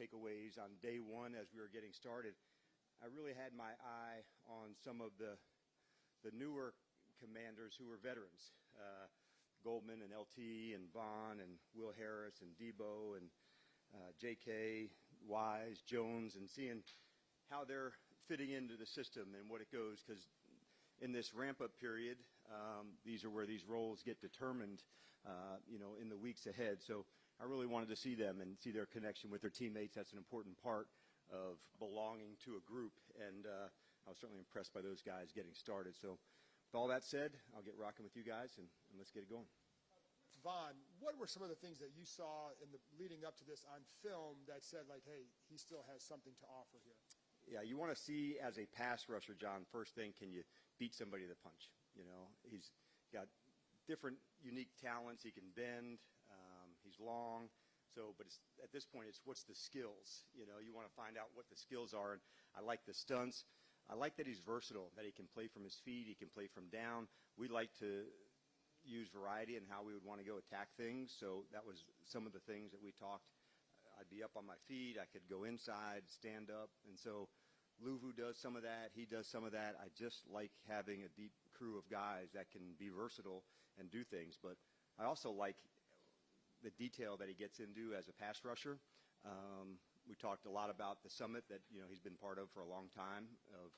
takeaways on day one as we were getting started, I really had my eye on some of the newer commanders who were veterans, Goldman and LT and Vaughn and Will Harris and Debo and JK, Wise, Jones, and seeing how they're fitting into the system and what it goes, because in this ramp-up period, these are where these roles get determined, in the weeks ahead. So I really wanted to see them and see their connection with their teammates. That's an important part of belonging to a group, and I was certainly impressed by those guys getting started. So with all that said, I'll get rocking with you guys, and let's get it going. Vaughn, what were some of the things that you saw in the leading up to this on film that said, like, hey, he still has something to offer here? Yeah, you want to see as a pass rusher, John, first thing, can you beat somebody to the punch? He's got different unique talents. He can bend. He's long. So, but at this point, it's what's the skills? You want to find out what the skills are. And I like the stunts. I like that he's versatile, that he can play from his feet. He can play from down. We like to use variety in how we would want to go attack things. So that was some of the things that we talked. I'd be up on my feet. I could go inside, stand up. And so Luvu does some of that. He does some of that. I just like having a deep crew of guys that can be versatile and do things. But I also like the detail that he gets into as a pass rusher. We talked a lot about the summit that, he's been part of for a long time, of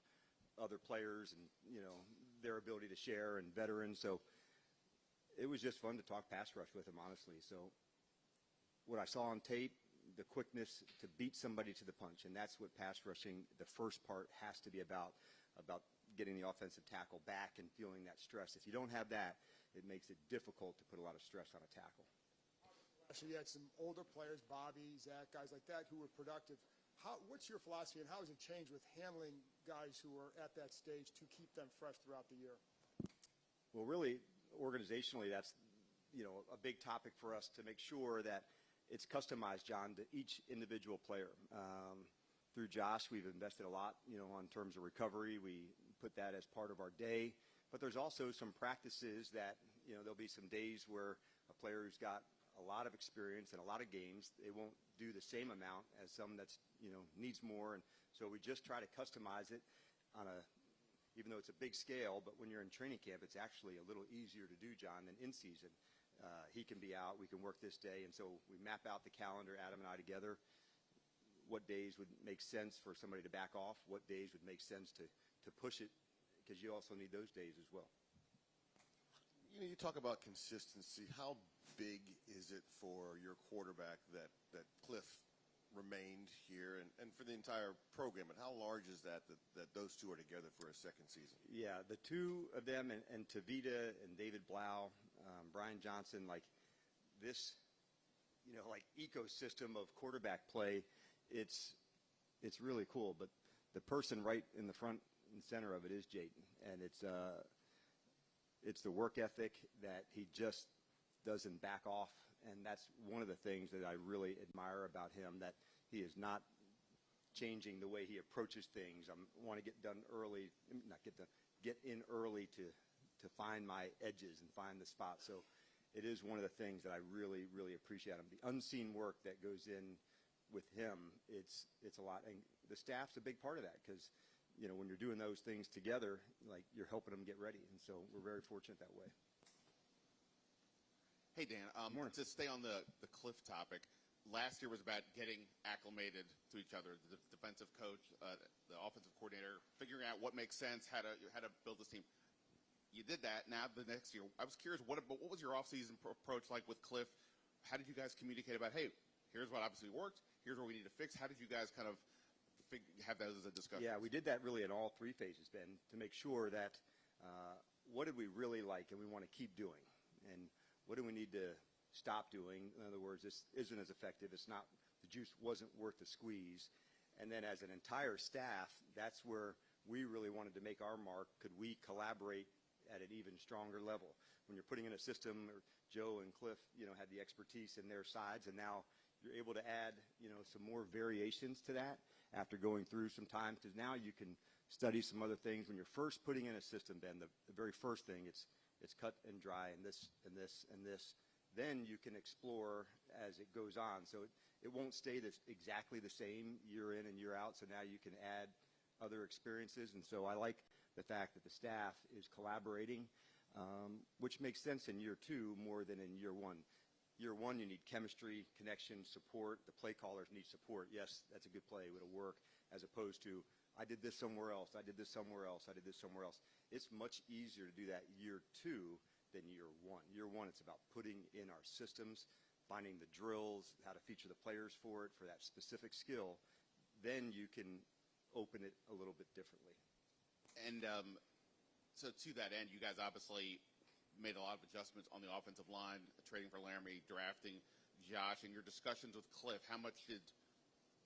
other players and, their ability to share and veterans. So it was just fun to talk pass rush with him, honestly. So what I saw on tape, the quickness to beat somebody to the punch, and that's what pass rushing, the first part, has to be about getting the offensive tackle back and feeling that stress. If you don't have that, it makes it difficult to put a lot of stress on a tackle. Actually, you had some older players, Bobby, Zach, guys like that, who were productive. What's your philosophy, and how has it changed with handling guys who are at that stage to keep them fresh throughout the year? Well, really, organizationally, that's a big topic for us, to make sure that it's customized, John, to each individual player. Through Josh, we've invested a lot, on terms of recovery. We put that as part of our day. But there's also some practices that, there'll be some days where a player who's got a lot of experience and a lot of games, they won't do the same amount as some that's, needs more. And so we just try to customize it on even though it's a big scale, but when you're in training camp, it's actually a little easier to do, John, than in season. He can be out, we can work this day, and so we map out the calendar, Adam and I together, what days would make sense for somebody to back off, what days would make sense to push it, because you also need those days as well. You talk about consistency. How big is it for your quarterback that Cliff remained here and for the entire program, and how large is that those two are together for a second season? Yeah, the two of them and Tavita and David Blau, Brian Johnson, like this, like ecosystem of quarterback play, it's really cool. But the person right in the front and center of it is Jayden, and it's the work ethic that he just doesn't back off, and that's one of the things that I really admire about him, that he is not changing the way he approaches things. I want to get done early, get in early to find my edges and find the spot. So it is one of the things that I really, really appreciate him. The unseen work that goes in with him, it's a lot, and the staff's a big part of that, because when you're doing those things together, like, you're helping them get ready, and so we're very fortunate that way. Hey, Dan, to stay on the Cliff topic, last year was about getting acclimated to each other, the defensive coach, the offensive coordinator, figuring out what makes sense, how to build this team. You did that. Now the next year, I was curious, what was your offseason approach like with Cliff? How did you guys communicate about, hey, here's what obviously worked, here's what we need to fix? How did you guys kind of have that as a discussion? Yeah, we did that really in all three phases, Ben, to make sure that what did we really like and we want to keep doing, and what do we need to stop doing? In other words, this isn't as effective. It's not, the juice wasn't worth the squeeze. And then as an entire staff, that's where we really wanted to make our mark. Could we collaborate at an even stronger level? When you're putting in a system, or Joe and Cliff, had the expertise in their sides, and now you're able to add, some more variations to that after going through some time, because now you can study some other things. When you're first putting in a system, Ben, the very first thing, it's cut and dry, and this and this and this. Then you can explore as it goes on. So it won't stay exactly the same year in and year out. So now you can add other experiences. And so I like the fact that the staff is collaborating, which makes sense in year 2 more than in year 1. Year 1, you need chemistry, connection, support. The play callers need support. Yes, that's a good play. It'll work, as opposed to, I did this somewhere else. I did this somewhere else. I did this somewhere else. It's much easier to do that year 2 than year 1. Year 1, it's about putting in our systems, finding the drills, how to feature the players for it, for that specific skill. Then you can open it a little bit differently. And so to that end, you guys obviously made a lot of adjustments on the offensive line, trading for Laramie, drafting Josh. In your discussions with Cliff, how much did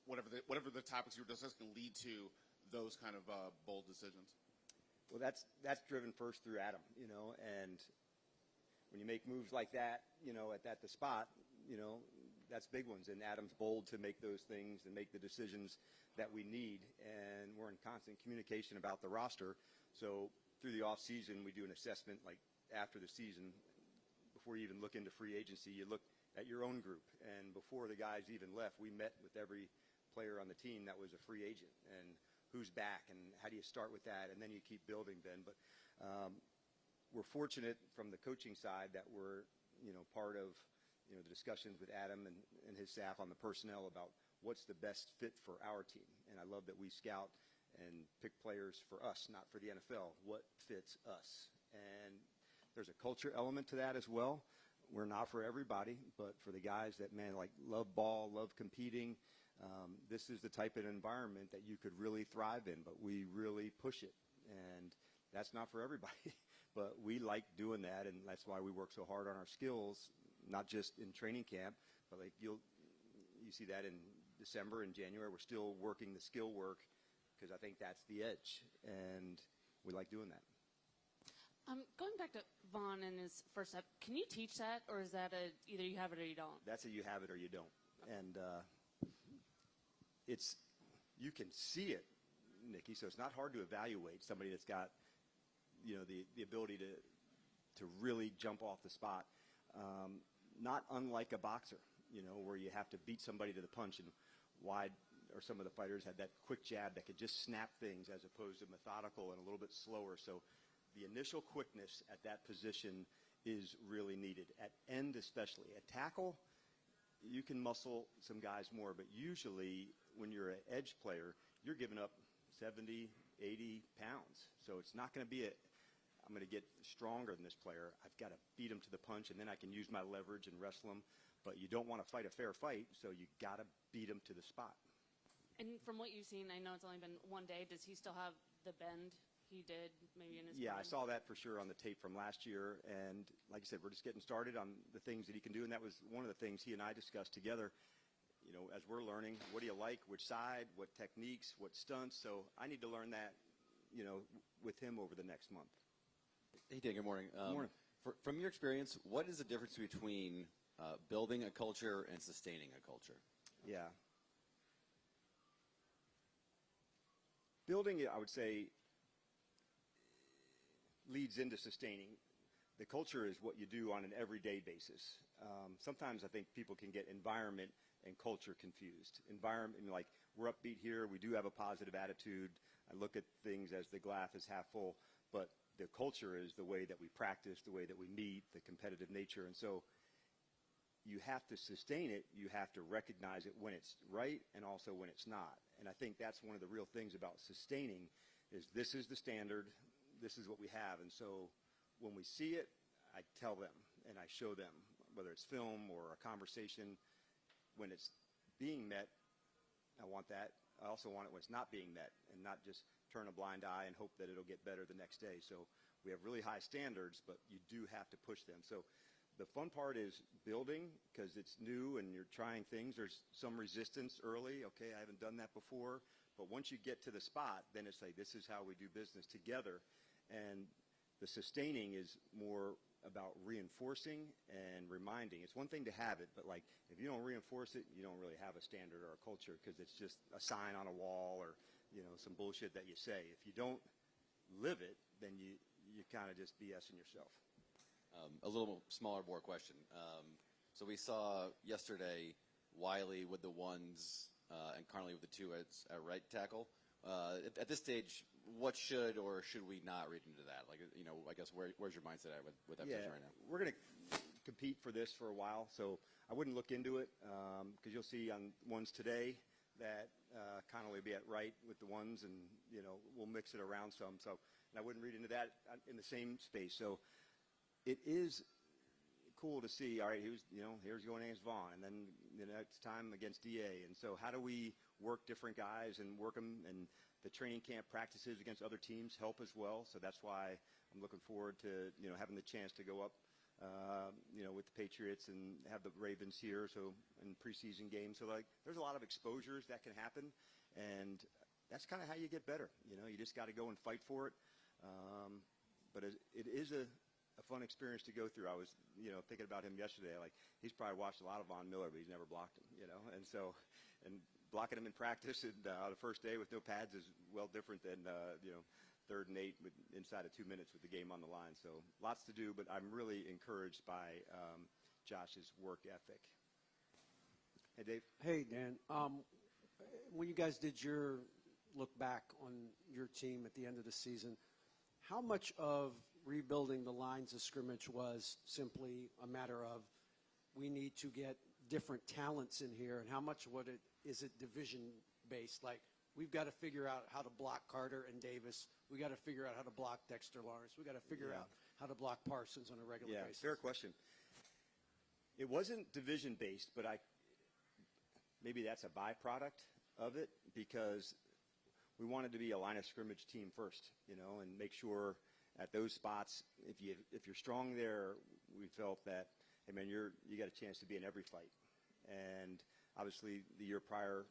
whatever the topics you were discussing lead to those kind of bold decisions? Well, that's driven first through Adam, and when you make moves like that, at the spot, that's big ones. And Adam's bold to make those things and make the decisions that we need. And we're in constant communication about the roster. So through the off season, we do an assessment like after the season. Before you even look into free agency, you look at your own group. And before the guys even left, we met with every player on the team that was a free agent and who's back and how do you start with that. And then you keep building then. But we're fortunate from the coaching side that we're, part of, the discussions with Adam and his staff on the personnel about what's the best fit for our team. And I love that we scout and pick players for us, not for the NFL. What fits us? And there's a culture element to that as well. We're not for everybody, but for the guys that, love ball, love competing, this is the type of environment that you could really thrive in, but we really push it. And that's not for everybody, but we like doing that, and that's why we work so hard on our skills, not just in training camp, but you see that in December and January. We're still working the skill work because I think that's the edge, and we like doing that. Going back to Vaughn and his first step, can you teach that, or is that either you have it or you don't? That's a you have it or you don't. And you can see it, Nikki, so it's not hard to evaluate somebody that's got the ability to really jump off the spot. Not unlike a boxer, where you have to beat somebody to the punch, and wide or some of the fighters had that quick jab that could just snap things as opposed to methodical and a little bit slower. So the initial quickness at that position is really needed. At end especially. At tackle, you can muscle some guys more, but usually when you're an edge player, you're giving up 70, 80 pounds. So it's not going to be I'm going to get stronger than this player. I've got to beat him to the punch, and then I can use my leverage and wrestle him. But you don't want to fight a fair fight, so you got to beat him to the spot. And from what you've seen, I know it's only been one day. Does he still have the bend he did maybe in his Yeah, prime? I saw that for sure on the tape from last year. And like I said, we're just getting started on the things that he can do. And that was one of the things he and I discussed together. As we're learning, what do you like, which side, what techniques, what stunts. So I need to learn that, with him over the next month. Hey, Dan, good morning. Good morning. From your experience, what is the difference between building a culture and sustaining a culture? Yeah. Building it, I would say, leads into sustaining. The culture is what you do on an everyday basis. Sometimes I think people can get environment and culture confused. Environment, like we're upbeat here, we do have a positive attitude. I look at things as the glass is half full, but the culture is the way that we practice, the way that we meet, the competitive nature. And so you have to sustain it. You have to recognize it when it's right and also when it's not. And I think that's one of the real things about sustaining is this is the standard. This is what we have. And so when we see it, I tell them and I show them, whether it's film or a conversation, when it's being met, I want that. I also want it when it's not being met and not just turn a blind eye and hope that it'll get better the next day. So we have really high standards, but you do have to push them. So the fun part is building because it's new and you're trying things. There's some resistance early. Okay, I haven't done that before. But once you get to the spot, then it's like, this is how we do business together. And the sustaining is more about reinforcing and reminding. It's one thing to have it, but like if you don't reinforce it, you don't really have a standard or a culture because it's just a sign on a wall or, some bullshit that you say. If you don't live it, then you kind of just BSing yourself. A little smaller bore question. So we saw yesterday Wiley with the ones, and Carnley with the two at right tackle. At this stage, what should or should we not read into that? Like, I guess where's your mindset at with that position right now? We're going to compete for this for a while, so I wouldn't look into it because you'll see on ones today that Connolly will be at right with the ones, and we'll mix it around some. So, and I wouldn't read into that in the same space. So, it is cool to see. All right, here's going against Vaughn, and then the next time against DA. And so, how do we work different guys and work them? And the training camp practices against other teams help as well. So that's why I'm looking forward to having the chance to go up. With the Patriots and have the Ravens here, so in preseason games. So, there's a lot of exposures that can happen, and that's kind of how you get better. You just got to go and fight for it. But it is a fun experience to go through. I was, thinking about him yesterday. Like, he's probably watched a lot of Von Miller, but he's never blocked him, And so, blocking him in practice and the first day with no pads is well different than, 3rd and 8 inside of 2 minutes with the game on the line. So lots to do, but I'm really encouraged by Josh's work ethic. Hey, Dave. Hey, Dan. When you guys did your look back on your team at the end of the season, how much of rebuilding the lines of scrimmage was simply a matter of we need to get different talents in here, and how much is it division-based? Like, we've got to figure out how to block Carter and Davis. We got to figure out how to block Dexter Lawrence. We got to figure out how to block Parsons on a regular basis. Fair question. It wasn't division-based, but maybe that's a byproduct of it because we wanted to be a line of scrimmage team first, and make sure at those spots, if you're strong there, we felt that, hey man, you got a chance to be in every fight. And obviously, the year prior,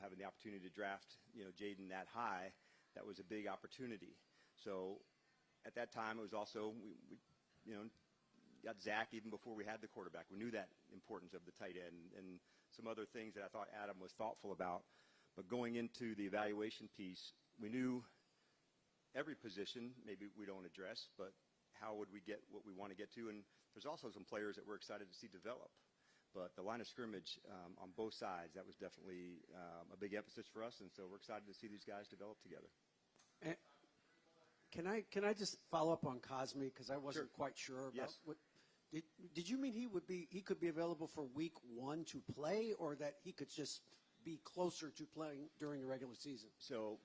having the opportunity to draft, Jaden that high, that was a big opportunity. So at that time, it was also, we got Zach even before we had the quarterback. We knew that importance of the tight end and some other things that I thought Adam was thoughtful about. But going into the evaluation piece, we knew every position maybe we don't address, but how would we get what we want to get to? And there's also some players that we're excited to see develop. But the line of scrimmage on both sides, that was definitely a big emphasis for us, and so we're excited to see these guys develop together. And can I just follow up on Cosme because I wasn't quite sure about what did you mean he could be available for week 1 to play, or that he could just be closer to playing during the regular season? So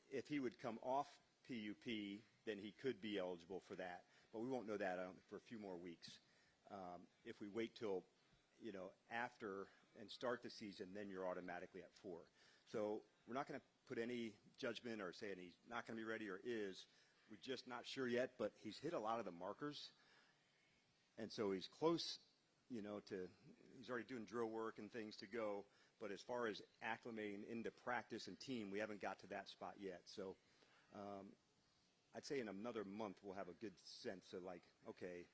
if he would come off PUP, then he could be eligible for that, but we won't know that for a few more weeks. If we wait till after and start the season, then you're automatically at 4. So we're not going to put any judgment or saying he's not going to be ready or is. We're just not sure yet, but he's hit a lot of the markers. And so he's close, he's already doing drill work and things to go. But as far as acclimating into practice and team, we haven't got to that spot yet. So I'd say in another month we'll have a good sense of okay,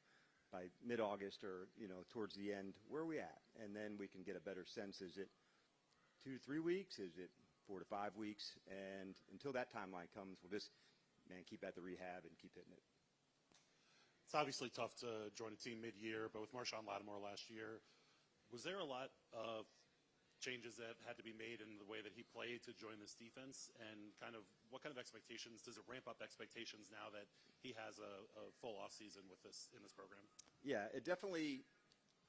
by mid-August or, towards the end, where are we at? And then we can get a better sense. Is it 2 to 3 weeks? Is it 4 to 5 weeks? And until that timeline comes, we'll just, keep at the rehab and keep hitting it. It's obviously tough to join a team mid-year, but with Marshawn Lattimore last year, was there a lot of changes that had to be made in the way that he played to join this defense? And what kind of expectations, does it ramp up expectations now that he has a full offseason in this program? Yeah, it definitely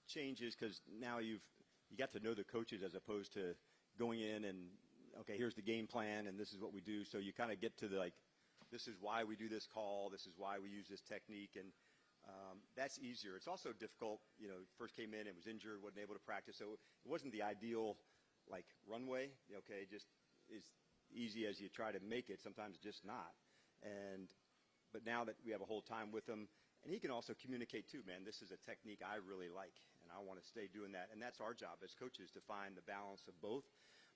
changes because now you got to know the coaches as opposed to going in and, okay, here's the game plan and this is what we do. So you kind of get to this is why we do this call, this is why we use this technique, and that's easier. It's also difficult, first came in and was injured, wasn't able to practice, so it wasn't the ideal, runway, okay, just as easy as you try to make it, sometimes just not. But now that we have a whole time with him, and he can also communicate too, man, this is a technique I really like, and I want to stay doing that, and that's our job as coaches to find the balance of both.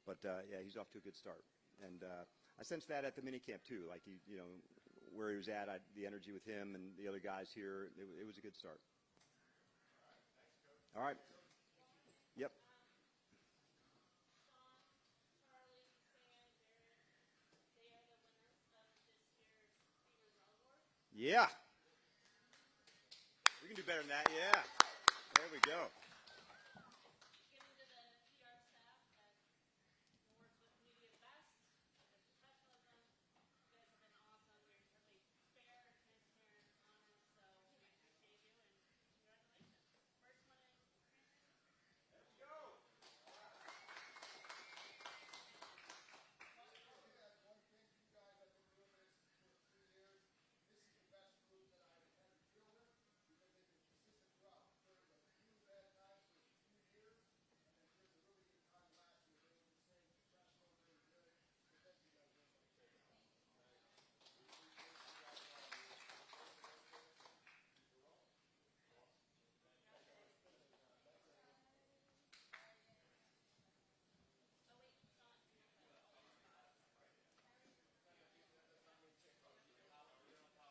But, he's off to a good start. And I sensed that at the minicamp too, where he was at, the energy with him and the other guys here, it was a good start. All right. Yep. Yeah. We can do better than that, yeah. There we go.